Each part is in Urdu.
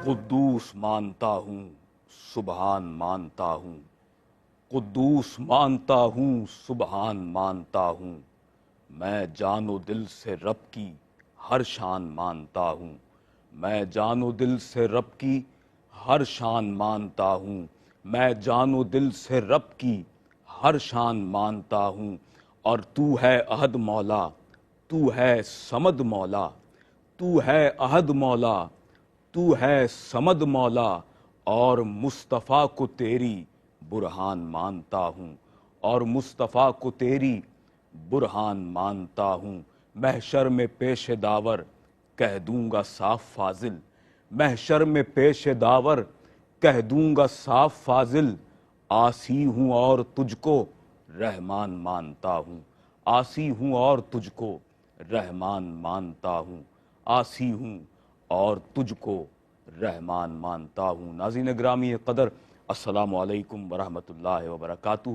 قدوس مانتا ہوں، سبحان مانتا ہوں، قدوس مانتا ہوں، سبحان مانتا ہوں، میں جان و دل سے رب کی ہر شان مانتا ہوں، میں جان و دل سے رب کی ہر شان مانتا ہوں، میں جان و دل سے رب کی ہر شان مانتا ہوں، اور تو ہے احد مولا، تو ہے صمد مولا، تو ہے احد مولا، تو ہے صمد مولا، اور مصطفیٰ کو تیری برہان مانتا ہوں، اور مصطفیٰ کو تیری برہان مانتا ہوں، محشر میں پیش داور کہہ دوں گا صاف فاضل، محشر میں پیش داور کہہ دوں گا صاف فاضل، عاصی ہوں اور تجھ کو رحمان مانتا ہوں، عاصی ہوں اور تجھ کو رحمان مانتا ہوں، عاصی ہوں اور تجھ کو رحمان مانتا ہوں۔ ناظرین گرامی قدر، السلام علیکم ورحمۃ اللہ وبرکاتہ۔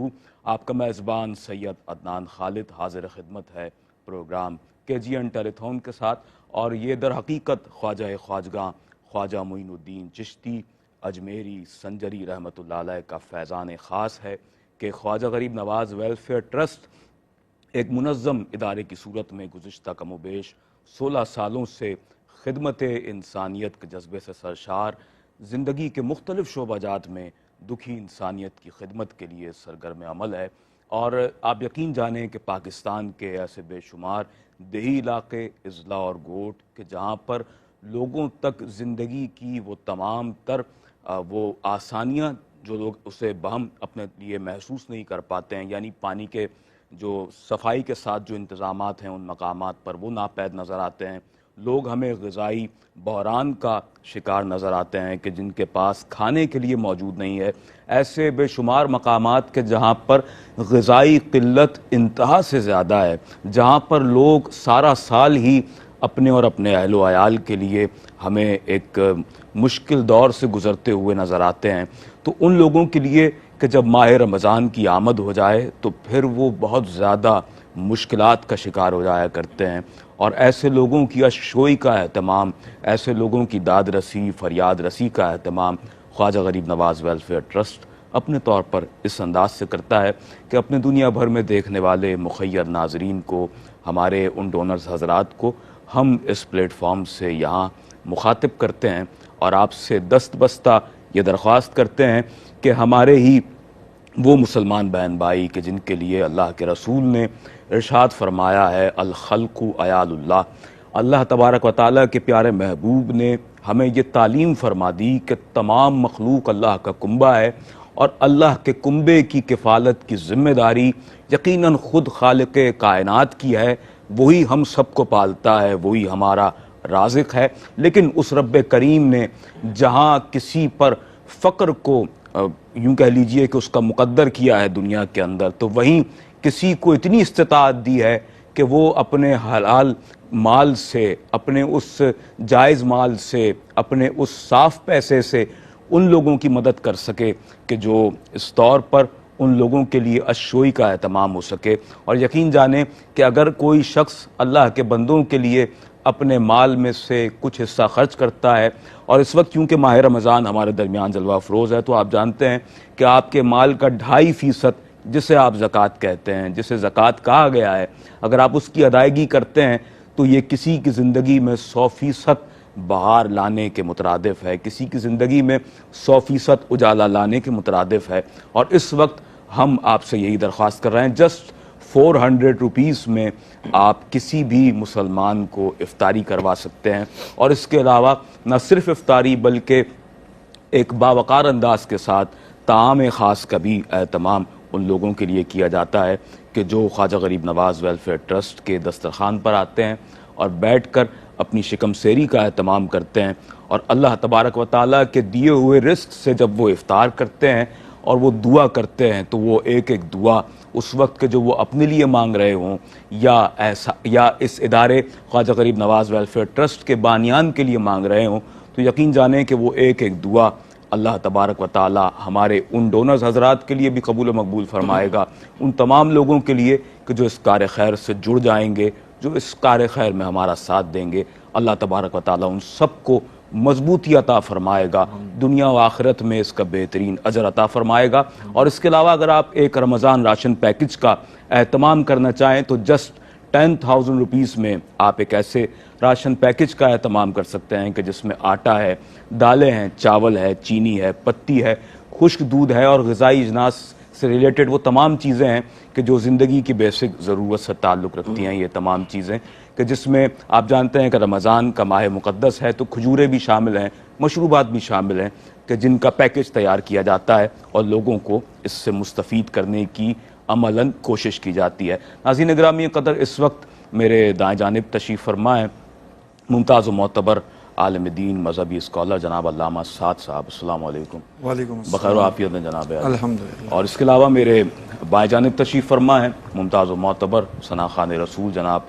آپ کا میزبان سید عدنان خالد حاضر خدمت ہے پروگرام کے جی این ٹیلی تھون کے ساتھ، اور یہ در حقیقت خواجہ خواجگاں خواجہ معین الدین چشتی اجمیری سنجری رحمۃ اللہ علیہ کا فیضان خاص ہے کہ خواجہ غریب نواز ویلفیئر ٹرسٹ ایک منظم ادارے کی صورت میں گزشتہ کم و بیش 16 سالوں سے خدمت انسانیت کے جذبے سے سرشار، زندگی کے مختلف شعبہ جات میں دکھی انسانیت کی خدمت کے لیے سرگرم عمل ہے۔ اور آپ یقین جانیں کہ پاکستان کے ایسے بے شمار دیہی علاقے، اضلاع اور گوٹ کہ جہاں پر لوگوں تک زندگی کی وہ تمام تر وہ آسانیاں جو لوگ اسے بہم اپنے لیے محسوس نہیں کر پاتے ہیں، یعنی پانی کے جو صفائی کے ساتھ جو انتظامات ہیں ان مقامات پر وہ ناپید نظر آتے ہیں، لوگ ہمیں غذائی بحران کا شکار نظر آتے ہیں کہ جن کے پاس کھانے کے لیے موجود نہیں ہے، ایسے بے شمار مقامات کے جہاں پر غذائی قلت انتہا سے زیادہ ہے، جہاں پر لوگ سارا سال ہی اپنے اور اپنے اہل و عیال کے لیے ہمیں ایک مشکل دور سے گزرتے ہوئے نظر آتے ہیں، تو ان لوگوں کے لیے کہ جب ماہ رمضان کی آمد ہو جائے تو پھر وہ بہت زیادہ مشکلات کا شکار ہو جایا کرتے ہیں، اور ایسے لوگوں کی اشوئی کا اہتمام، ایسے لوگوں کی داد رسی فریاد رسی کا اہتمام خواجہ غریب نواز ویلفیئر ٹرسٹ اپنے طور پر اس انداز سے کرتا ہے کہ اپنے دنیا بھر میں دیکھنے والے مخیر ناظرین کو، ہمارے ان ڈونرز حضرات کو ہم اس پلیٹ فارم سے یہاں مخاطب کرتے ہیں اور آپ سے دست بستہ یہ درخواست کرتے ہیں کہ ہمارے ہی وہ مسلمان بہن بھائی کہ جن کے لیے اللہ کے رسول نے ارشاد فرمایا ہے الخلق عیال اللہ، اللہ تبارک و تعالیٰ کے پیارے محبوب نے ہمیں یہ تعلیم فرما دی کہ تمام مخلوق اللہ کا کنبہ ہے، اور اللہ کے کنبے کی کفالت کی ذمہ داری یقیناً خود خالق کائنات کی ہے، وہی ہم سب کو پالتا ہے، وہی ہمارا رازق ہے، لیکن اس رب کریم نے جہاں کسی پر فقر کو یوں کہہ لیجئے کہ اس کا مقدر کیا ہے دنیا کے اندر، تو وہیں کسی کو اتنی استطاعت دی ہے کہ وہ اپنے حلال مال سے، اپنے اس جائز مال سے، اپنے اس صاف پیسے سے ان لوگوں کی مدد کر سکے کہ جو اس طور پر ان لوگوں کے لیے اشوئی کا اہتمام ہو سکے۔ اور یقین جانیں کہ اگر کوئی شخص اللہ کے بندوں کے لیے اپنے مال میں سے کچھ حصہ خرچ کرتا ہے، اور اس وقت کیونکہ ماہ رمضان ہمارے درمیان جلوہ افروز ہے، تو آپ جانتے ہیں کہ آپ کے مال کا 2.5% جسے آپ زکوٰۃ کہتے ہیں، جسے زکوٰۃ کہا گیا ہے، اگر آپ اس کی ادائیگی کرتے ہیں تو یہ کسی کی زندگی میں 100% بہار لانے کے مترادف ہے، کسی کی زندگی میں 100% اجالا لانے کے مترادف ہے۔ اور اس وقت ہم آپ سے یہی درخواست کر رہے ہیں، جسٹ 400 روپیز میں آپ کسی بھی مسلمان کو افطاری کروا سکتے ہیں، اور اس کے علاوہ نہ صرف افطاری بلکہ ایک باوقار انداز کے ساتھ طعام خاص کا بھی اہتمام ان لوگوں کے لیے کیا جاتا ہے کہ جو خواجہ غریب نواز ویلفیئر ٹرسٹ کے دسترخوان پر آتے ہیں اور بیٹھ کر اپنی شکم سیری کا اہتمام کرتے ہیں، اور اللہ تبارک و تعالیٰ کے دیے ہوئے رزق سے جب وہ افطار کرتے ہیں اور وہ دعا کرتے ہیں تو وہ ایک ایک دعا اس وقت کے جو وہ اپنے لیے مانگ رہے ہوں یا اس ادارے خواجہ غریب نواز ویلفیئر ٹرسٹ کے بانیان کے لیے مانگ رہے ہوں، تو یقین جانیں کہ وہ ایک ایک دعا اللہ تبارک و تعالی ہمارے ان ڈونرز حضرات کے لیے بھی قبول و مقبول فرمائے گا، ان تمام لوگوں کے لیے کہ جو اس کار خیر سے جڑ جائیں گے، جو اس کار خیر میں ہمارا ساتھ دیں گے، اللہ تبارک و تعالی ان سب کو مضبوطی عطا فرمائے گا، دنیا و آخرت میں اس کا بہترین اجر عطا فرمائے گا۔ اور اس کے علاوہ اگر آپ ایک رمضان راشن پیکج کا اہتمام کرنا چاہیں تو جسٹ 10,000 روپیز میں آپ ایک ایسے راشن پیکج کا اہتمام کر سکتے ہیں کہ جس میں آٹا ہے، دالیں ہیں، چاول ہے، چینی ہے، پتی ہے، خشک دودھ ہے اور غذائی اجناس سے ریلیٹڈ وہ تمام چیزیں ہیں کہ جو زندگی کی بیسک ضرورت سے تعلق رکھتی ہیں۔ یہ تمام چیزیں کہ جس میں آپ جانتے ہیں کہ رمضان کا ماہ مقدس ہے تو کھجوریں بھی شامل ہیں، مشروبات بھی شامل ہیں کہ جن کا پیکج تیار کیا جاتا ہے اور لوگوں کو اس سے مستفید کرنے کی عملاً کوشش کی جاتی ہے۔ ناظرین گرامی قدر، اس وقت میرے دائیں جانب تشریف فرما ہے ممتاز و معتبر عالم دین مذہبی اسکالر جناب علامہ سعد صاحب۔ السلام علیکم۔ وعلیکم السلام۔ بخیر و عافیت میں جناب ہے الحمدللہ۔ اور اس کے علاوہ میرے بائیں جانب تشریف فرما ہے ممتاز و معتبر ثنا خوان رسول جناب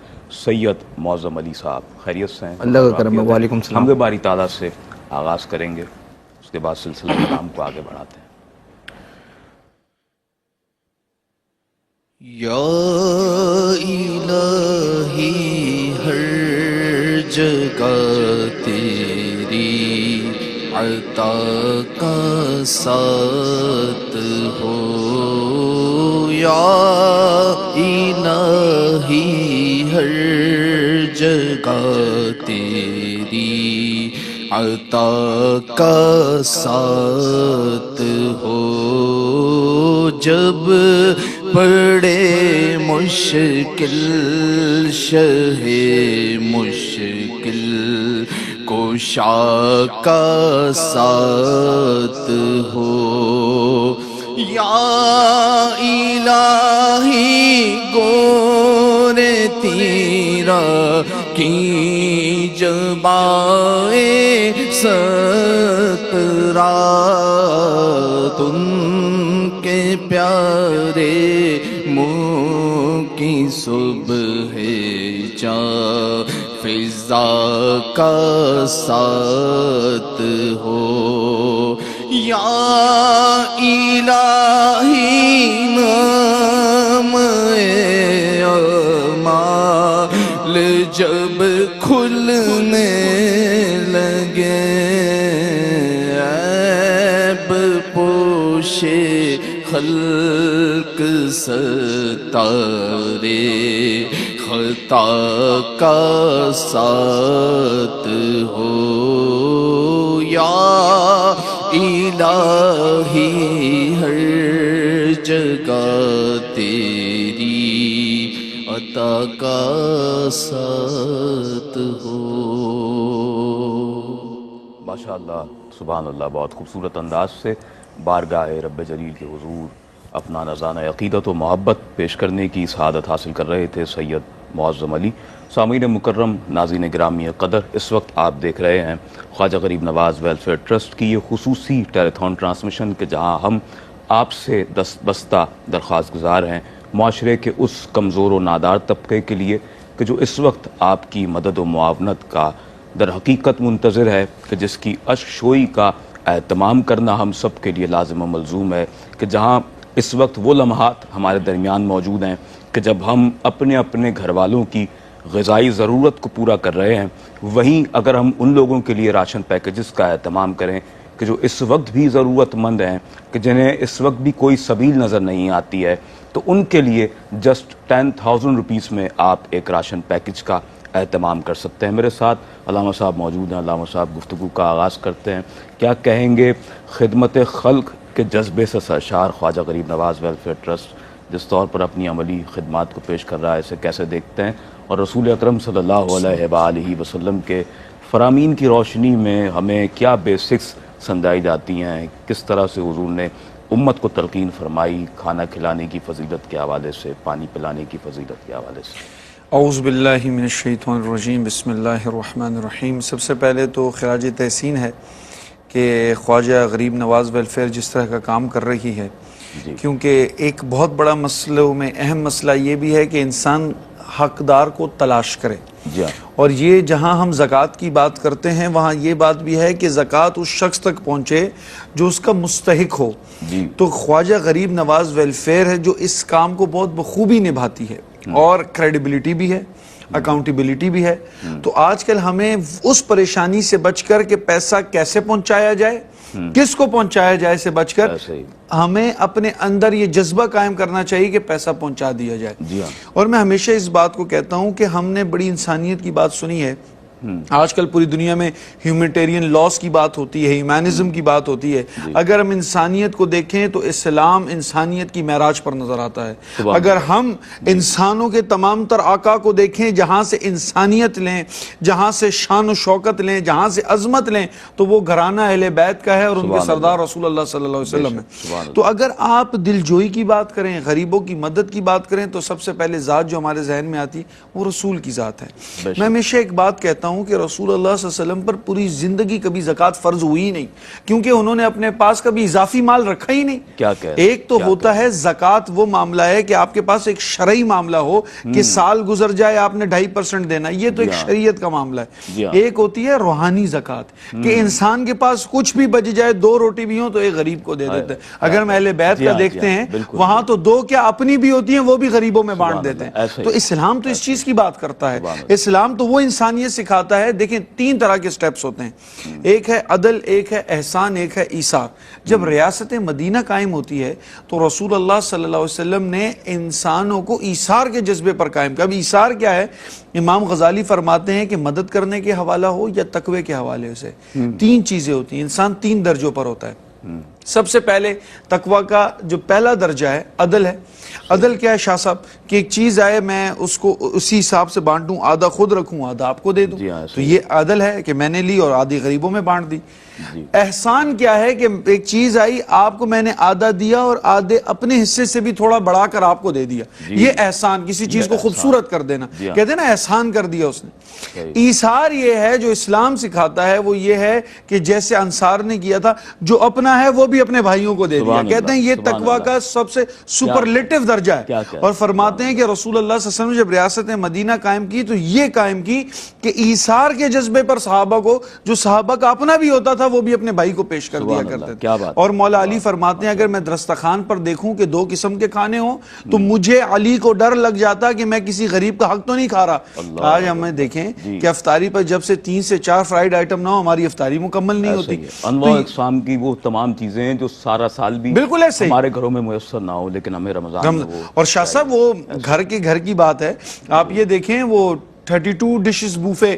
سید معظم علی صاحب۔ خیریت سے ہیں؟ اللہ کا کرم ہے۔ وعلیکم السلام۔ حمد باری تعالیٰ سے آغاز کریں گے، اس کے بعد سلسلہ کلام کو آگے بڑھاتے ہیں۔ یا الہی ہر جگہ تیری عطا کا ساتھ ہو، یا الہی ہر جگہ تیری عطا کا ساتھ ہو، جب پڑے مشکل شہ مشکل کوشا کا ساتھ ہو، یا الہی گور تیرا کی جبائے سترا، تن کے پیارے منہ کی صبح جا فضا کا ساتھ ہو، یا الہی نام اعمال جب کھلنے لگے، عیب پوشے خلق ستارے خطا کا ساتھ ہو، یا الہی ہر جگہ تیری عطا کا ساتھ ہو۔ ماشاءاللہ، سبحان اللہ، بہت خوبصورت انداز سے بارگاہ رب جلیل کے حضور اپنا نذرانہ عقیدت و محبت پیش کرنے کی سعادت حاصل کر رہے تھے سید معظم علی۔ سامعین مکرم، ناظرین گرامی قدر، اس وقت آپ دیکھ رہے ہیں خواجہ غریب نواز ویلفیئر ٹرسٹ کی یہ خصوصی ٹیلیتھون ٹرانسمیشن کہ جہاں ہم آپ سے دستبستہ درخواست گزار ہیں معاشرے کے اس کمزور و نادار طبقے کے لیے کہ جو اس وقت آپ کی مدد و معاونت کا در حقیقت منتظر ہے، کہ جس کی اشک شوئی کا اہتمام کرنا ہم سب کے لیے لازم و ملزوم ہے، کہ جہاں اس وقت وہ لمحات ہمارے درمیان موجود ہیں کہ جب ہم اپنے اپنے گھر والوں کی غذائی ضرورت کو پورا کر رہے ہیں، وہیں اگر ہم ان لوگوں کے لیے راشن پیکجز کا اہتمام کریں کہ جو اس وقت بھی ضرورت مند ہیں، کہ جنہیں اس وقت بھی کوئی سبیل نظر نہیں آتی ہے، تو ان کے لیے جسٹ 10,000 روپیز میں آپ ایک راشن پیکج کا اہتمام کر سکتے ہیں۔ میرے ساتھ علامہ صاحب موجود ہیں۔ علامہ صاحب، گفتگو کا آغاز کرتے ہیں، کیا کہیں گے خدمت خلق کے جذبے سے سرشار خواجہ غریب نواز ویلفیئر ٹرسٹ جس طور پر اپنی عملی خدمات کو پیش کر رہا ہے، اسے کیسے دیکھتے ہیں، اور رسول اکرم صلی اللہ علیہ وآلہ وسلم کے فرامین کی روشنی میں ہمیں کیا بیسکس سمجھائی جاتی ہیں، کس طرح سے حضور نے امت کو تلقین فرمائی کھانا کھلانے کی فضیلت کے حوالے سے، پانی پلانے کی فضیلت کے حوالے سے؟ اعوذ باللہ من الشیطان الرجیم، بسم اللہ الرحمن الرحیم۔ سب سے پہلے تو خراج تحسین ہے کہ خواجہ غریب نواز ویلفیئر جس طرح کا کام کر رہی ہے، کیونکہ ایک بہت بڑا مسئلہ میں اہم مسئلہ یہ بھی ہے کہ انسان حقدار کو تلاش کرے، اور یہ جہاں ہم زکوٰۃ کی بات کرتے ہیں وہاں یہ بات بھی ہے کہ زکوٰۃ اس شخص تک پہنچے جو اس کا مستحق ہو۔ تو خواجہ غریب نواز ویلفیئر ہے جو اس کام کو بہت بخوبی نبھاتی ہے، اور کریڈیبلٹی بھی ہے، اکاؤنٹیبلٹی بھی ہے. تو آج کل ہمیں اس پریشانی سے بچ کر کہ پیسہ کیسے پہنچایا جائے, کس کو پہنچایا جائے سے بچ کر ہمیں اپنے اندر یہ جذبہ قائم کرنا چاہیے کہ پیسہ پہنچا دیا جائے. اور میں ہمیشہ اس بات کو کہتا ہوں کہ ہم نے بڑی انسانیت کی بات سنی ہے. آج کل پوری دنیا میں ہیومینٹیرین لاس کی بات ہوتی ہے, ہیومینزم کی بات ہوتی ہے. اگر ہم انسانیت کو دیکھیں تو اسلام انسانیت کی معراج پر نظر آتا ہے. اگر ہم انسانوں کے تمام تر آقا کو دیکھیں, جہاں سے انسانیت لیں, جہاں سے شان و شوکت لیں, جہاں سے عظمت لیں, تو وہ گھرانہ اہل بیت کا ہے اور ان کے سردار رسول اللہ صلی اللہ علیہ وسلم ہے. تو اگر آپ دل جوئی کی بات کریں, غریبوں کی مدد کی بات کریں, تو سب سے پہلے ذات جو ہمارے ذہن میں آتی ہے وہ رسول کی ذات ہے. میں ہمیشہ ایک بات کہتا ہوں کہ رسول اللہ صلی اللہ علیہ وسلم پر پوری زندگی کبھی زکوٰۃ فرض ہوئی ہی نہیں, کیونکہ انہوں نے اپنے پاس کبھی اضافی مال رکھا ہی نہیں. ایک تو ہوتا ہے زکوٰۃ وہ معاملہ ہے کہ آپ کے پاس ایک شرعی معاملہ ہو کہ سال گزر جائے آپ نے 2.5% دینا, یہ تو ایک شریعت کا معاملہ ہے. ایک ہوتی ہے روحانی زکوٰۃ کہ انسان کے پاس کچھ بھی بچ جائے, 2 روٹی بھی ہوں تو ایک غریب کو دے دیتے ہیں. اگر ہم اہل بیت کا دیکھتے ہیں وہاں تو 2 کیا اپنی بھی ہوتی ہیں, وہ بھی غریبوں میں بانٹ دیتے ہیں. تو اسلام تو اس چیز کی بات کرتا ہے. اسلام تو وہ انسانیت سکھاتا ہے. دیکھیں 3 طرح کے سٹیپس ہوتے ہیں, ایک ہے عدل, ایک ہے احسان, ایک ہے ایثار. جب ریاست مدینہ قائم ہوتی ہے تو رسول اللہ صلی اللہ علیہ وسلم نے انسانوں کو ایثار کے جذبے پر قائم کیا. اب ایثار کیا ہے؟ امام غزالی فرماتے ہیں کہ مدد کرنے کے حوالہ ہو یا تقوی کے حوالے سے 3 چیزیں ہوتی ہیں. انسان 3 درجوں پر ہوتا ہے. سب سے پہلے تقوی کا جو پہلا درجہ ہے عدل ہے. عدل کیا ہے شاہ صاحب؟ کہ ایک چیز آئے میں اس کو اسی حساب سے بانٹوں, آدھا خود رکھوں آدھا آپ کو دے دوں. تو یہ عدل ہے کہ میں نے لی اور آدھی غریبوں میں بانٹ دی. احسان کیا ہے کہ ایک چیز آئی, آپ کو میں نے آدھا دیا اور آدھے اپنے حصے سے بھی تھوڑا بڑھا کر آپ کو دے دیا. یہ احسان, کسی چیز کو خوبصورت کر دینا, کہتے ہیں نا احسان کر دیا اس نے. ایثار یہ ہے جو اسلام سکھاتا ہے, وہ یہ ہے کہ جیسے انصار نے کیا تھا, جو اپنا ہے وہ بھی اپنے بھائیوں کو دے دیا. کہتے ہیں یہ تقوی کا سب سے سپرلیٹو درجہ ہے. اور فرماتے ہیں کہ رسول اللہ صلی اللہ علیہ وسلم نے جب ریاست مدینہ قائم کی تو یہ قائم کی کہ ایثار کے جذبے پر صحابہ کو, جو صحابہ کا اپنا بھی ہوتا تھا وہ بھی اپنے بھائی کو پیش کر دیا کرتے تھے. اور مولا علی فرماتے ہیں اگر میں دسترخوان پر دیکھوں کہ 2 قسم کے کھانے ہوں تو مجھے علی کو ڈر لگ جاتا کہ میں کسی غریب کا حق تو نہیں کھا رہا. آج ہمیں دیکھیں کہ افطاری پر جب سے 3 سے 4 فرائیڈ آئٹم نہ ہو ہماری افطاری مکمل نہیں ہوتی. انواع اقسام کی وہ تمام چیزیں ہیں جو سارا سال بھی بالکل ایسے ہمارے گھروں میں میسر نہ ہو, لیکن ہمیں رمضان میں وہ. اور شاہ صاحب وہ گھر کی بات ہے. آپ یہ دیکھیں وہ 32 dishes buffet,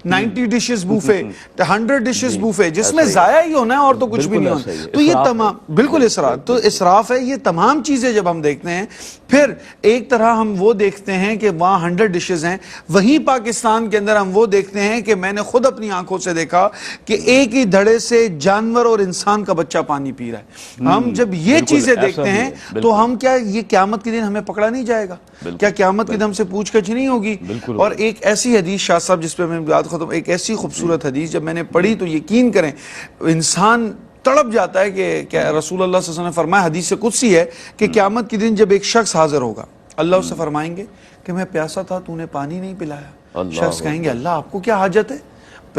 90 dishes buffet, 100 dishes buffet, جس میں ضائع ہی ہونا ہے اور تو کچھ بھی نہیں ہونا. تو یہ تمام بالکل اسراف, تو اسراف ہے. یہ تمام چیزیں جب ہم دیکھتے ہیں, پھر ایک طرح ہم وہ دیکھتے ہیں کہ وہاں 100 ڈشز ہیں, وہیں پاکستان کے اندر ہم وہ دیکھتے ہیں کہ میں نے خود اپنی آنکھوں سے دیکھا کہ ایک ہی دھڑے سے جانور اور انسان کا بچہ پانی پی رہا ہے. ہم جب یہ چیزیں دیکھتے ہیں تو ہم کیا یہ قیامت کے دن ہمیں پکڑا نہیں جائے گا؟ کیا قیامت کے دن ہم سے پوچھ گچھ نہیں ہوگی؟ اور ایک ایسی حدیث شاہ صاحب جس پہ میں بات ختم, ایک ایسی خوبصورت حدیث جب میں نے پڑھی تو یقین کریں انسان تڑپ جاتا ہے کہ رسول اللہ صلی اللہ علیہ وسلم نے فرمایا, حدیث سے قدسی ہے کہ قیامت کے دن جب ایک شخص حاضر ہوگا, اللہ اس سے فرمائیں گے کہ میں پیاسا تھا تو نے پانی نہیں پلایا. شخص کہیں گے اللہ آپ کو کیا حاجت ہے,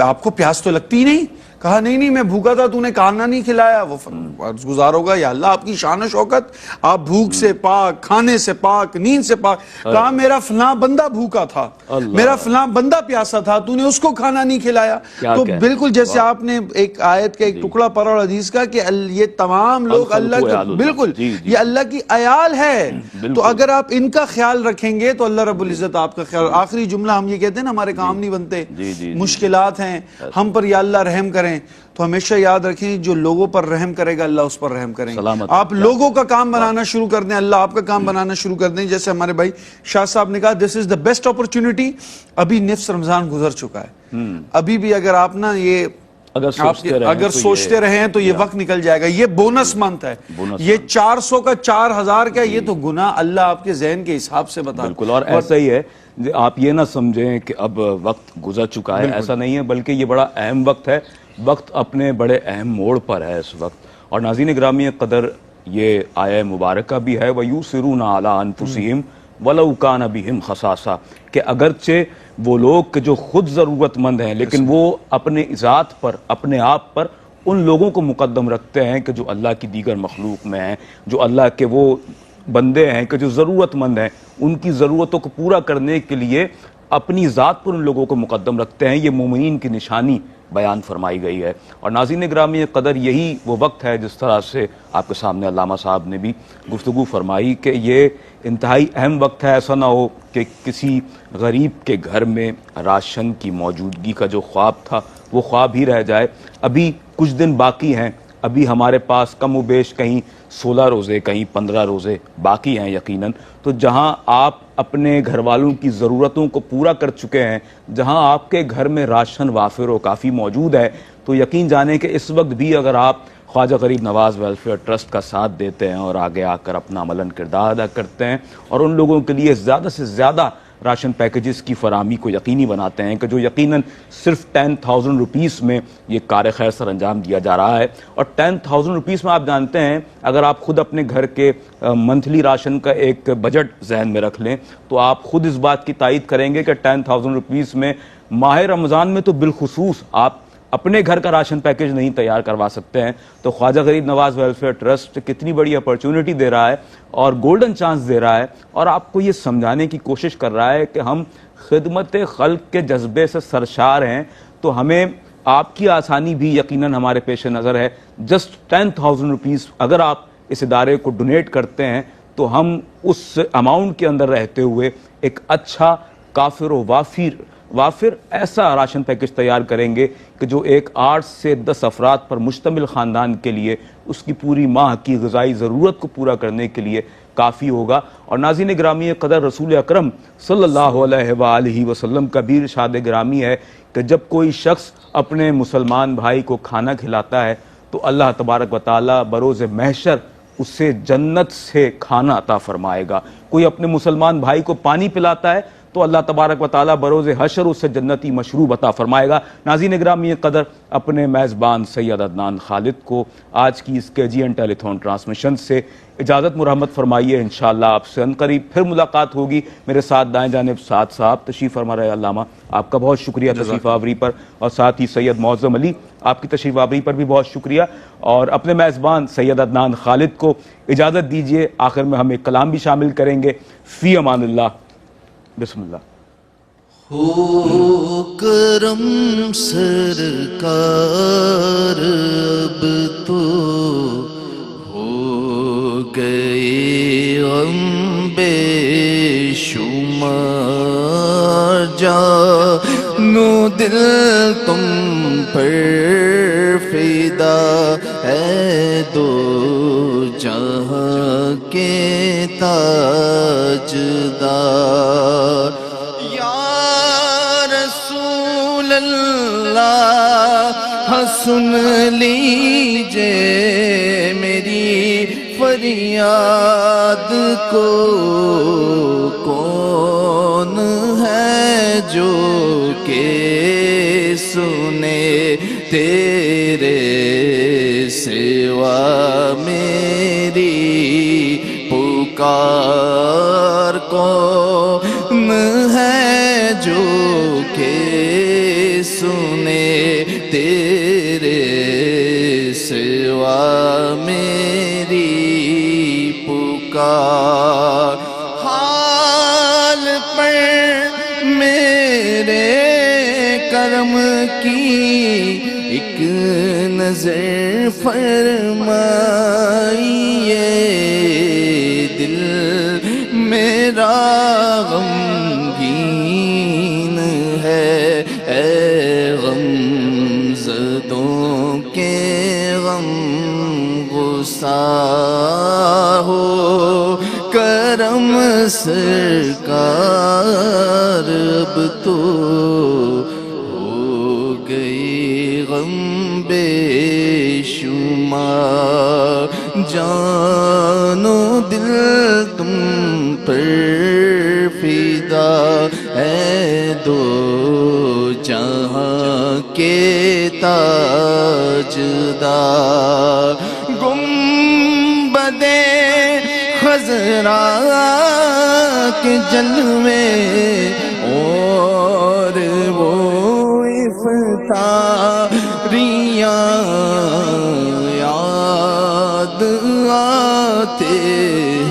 آپ کو پیاس تو لگتی نہیں. کہا نہیں میں بھوکا تھا تو نے کھانا نہیں کھلایا. وہ گزار ہوگا یا اللہ آپ کی شان و شوکت, آپ بھوک سے پاک, کھانے سے پاک, نیند سے پاک. کہا میرا فلاں بندہ بھوکا تھا, میرا فلاں بندہ پیاسا تھا, تو نے اس کو کھانا نہیں کھلایا. تو بالکل جیسے آپ نے ایک آیت کا ایک ٹکڑا پڑھا اور حدیث کا کہ یہ تمام لوگ اللہ کے, بالکل یہ اللہ کی عیال ہے, تو اگر آپ ان کا خیال رکھیں گے تو اللہ رب العزت آپ کا خیال. آخری جملہ ہم یہ کہتے ہیں نا ہمارے کام نہیں بنتے, مشکلات ہیں ہم پر, یا اللہ رحم کریں. تو ہمیشہ یاد رکھیں جو لوگوں پر رحم کرے گا اللہ اس پر رحم کریں گے. آپ لوگوں کا کام بنانا شروع کر دیں, اللہ آپ کا کام بنانا شروع کر دیں. جیسے ہمارے بھائی شاہ صاحب نے کہا دس از دا بیسٹ اپرچونٹی. ابھی نصف رمضان گزر چکا ہے, ابھی بھی اگر آپ نا یہ اگر سوچتے رہیں تو یہ وقت نکل جائے گا. یہ بونس منتھ ہے, یہ 400 کا 4000 کا, یہ تو گناہ اللہ آپ کے ذہن کے حساب سے بتا. بالکل, اور ایسا ہی ہے, آپ یہ نہ سمجھیں کہ اب وقت گزر چکا ہے, ایسا نہیں ہے, بلکہ یہ بڑا اہم وقت ہے. وقت اپنے بڑے اہم موڑ پر ہے اس وقت. اور ناظرین گرامی قدر, یہ آیہ مبارکہ بھی ہے وَيُؤْثِرُونَ عَلَىٰ أَنفُسِهِمْ وَلَوْ كَانَ بِهِمْ خَصَاصَةٌ, کہ اگرچہ وہ لوگ کہ جو خود ضرورت مند ہیں لیکن وہ اپنے ذات پر, اپنے آپ پر ان لوگوں کو مقدم رکھتے ہیں کہ جو اللہ کی دیگر مخلوق میں ہیں, جو اللہ کے وہ بندے ہیں کہ جو ضرورت مند ہیں, ان کی ضرورتوں کو پورا کرنے کے لیے اپنی ذات پر ان لوگوں کو مقدم رکھتے ہیں، یہ مومنین کی نشانی بیان فرمائی گئی ہے۔ اور ناظرین گرامی قدر، یہی وہ وقت ہے جس طرح سے آپ کے سامنے علامہ صاحب نے بھی گفتگو فرمائی کہ یہ انتہائی اہم وقت ہے۔ ایسا نہ ہو کہ کسی غریب کے گھر میں راشن کی موجودگی کا جو خواب تھا وہ خواب ہی رہ جائے۔ ابھی کچھ دن باقی ہیں، ابھی ہمارے پاس کم و بیش کہیں 16 روزے کہیں 15 روزے باقی ہیں یقیناً۔ تو جہاں آپ اپنے گھر والوں کی ضرورتوں کو پورا کر چکے ہیں، جہاں آپ کے گھر میں راشن وافر و کافی موجود ہے، تو یقین جانیں کہ اس وقت بھی اگر آپ خواجہ غریب نواز ویلفیئر ٹرسٹ کا ساتھ دیتے ہیں اور آگے آ کر اپنا عملاً کردار ادا کرتے ہیں اور ان لوگوں کے لیے زیادہ سے زیادہ راشن پیکیجز کی فراہمی کو یقینی بناتے ہیں کہ جو یقیناً صرف 10,000 روپیز میں یہ کار خیر سر انجام دیا جا رہا ہے۔ اور 10,000 روپیز میں آپ جانتے ہیں اگر آپ خود اپنے گھر کے منتھلی راشن کا ایک بجٹ ذہن میں رکھ لیں تو آپ خود اس بات کی تائید کریں گے کہ 10,000 روپیز میں ماہ رمضان میں تو بالخصوص آپ اپنے گھر کا راشن پیکیج نہیں تیار کروا سکتے ہیں۔ تو خواجہ غریب نواز ویلفیئر ٹرسٹ کتنی بڑی اپرچونٹی دے رہا ہے اور گولڈن چانس دے رہا ہے، اور آپ کو یہ سمجھانے کی کوشش کر رہا ہے کہ ہم خدمت خلق کے جذبے سے سرشار ہیں، تو ہمیں آپ کی آسانی بھی یقیناً ہمارے پیش نظر ہے۔ جسٹ 10,000 روپیز اگر آپ اس ادارے کو ڈونیٹ کرتے ہیں تو ہم اس اماؤنٹ کے اندر رہتے ہوئے ایک اچھا کافر و وافر ایسا راشن پیکج تیار کریں گے کہ جو ایک 8 سے 10 افراد پر مشتمل خاندان کے لیے اس کی پوری ماہ کی غذائی ضرورت کو پورا کرنے کے لیے کافی ہوگا۔ اور ناظرین گرامی قدر، رسول اکرم صلی اللہ علیہ وآلہ وسلم کا بھی ارشاد گرامی ہے کہ جب کوئی شخص اپنے مسلمان بھائی کو کھانا کھلاتا ہے تو اللہ تبارک و تعالی بروز محشر اسے جنت سے کھانا عطا فرمائے گا۔ کوئی اپنے مسلمان بھائی کو پانی پلاتا ہے تو اللہ تبارک و تعالیٰ بروز حشر اس سے جنتی مشروب عطا فرمائے گا۔ ناظرین گرامی قدر، اپنے میزبان سید عدنان خالد کو آج کی اس KGN ٹیلی تھون ٹرانسمیشن سے اجازت مرحمت فرمائیے۔ انشاءاللہ آپ سے عنقریب پھر ملاقات ہوگی۔ میرے ساتھ دائیں جانب سعد صاحب تشریف فرما رہے علامہ، آپ کا بہت شکریہ تشریف آوری پر، اور ساتھ ہی سید معظم علی آپ کی تشریف آوری پر بھی بہت شکریہ، اور اپنے میزبان سید عدنان خالد کو اجازت دیجیے۔ آخر میں ہم ایک کلام بھی شامل کریں گے۔ فی امان اللہ، بسم اللہ۔ ہو کرم سرکار اب تو ہو گئے غم بے شمار، جانو دل تم پر فدا ہے دو جہاں کے تاجدار، سن لیجے میری فریاد کو، کون ہے جو کہ سنے تیرے سوا میری پکار، کون ہے جو کہ سنے تیرے سوا میری پکار، حال پر میرے کرم کی ایک نظر فرمائیے، دل میرا غمگین ہے، اے غم زدوں کے غم گسار ہو کرم سرکار اب تو ہو گئی غم بے شمار، جان و دل تم پر فدا ہے دو جہاں کے تاجدار، گنبد خضرا کے جلوے اور وہ افطاریاں یاد آتے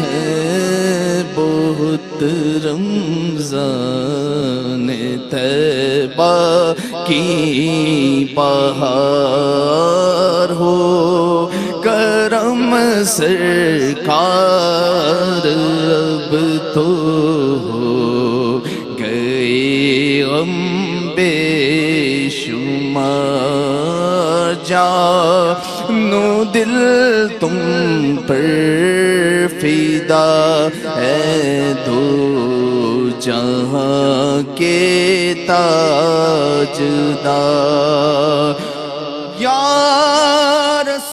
ہیں بہت رمضان طیبہ کی بہار ہو کرم سرکار اب تو ہو گئے غم بے شمار جانو دل تم پر فدا ہے دو جہاں کے تاجدار یا